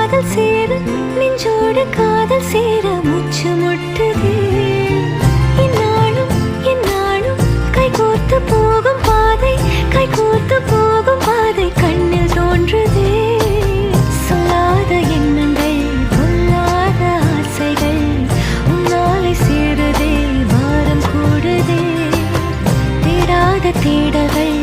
காதல் சேர நெஞ்சோடு காதல் சேர மூச்சு முட்டுதே என்னாலும் கைகோர்த்து போகும் பாதை கைகோர்த்து போகும் பாதை கண்ணில் தோன்றுதே சொல்லாத எண்ணங்கள் பொல்லாத ஆசைகள் உன்னாலை சேருதே வாரம் கூடுதே தேடாத தேடல்கள்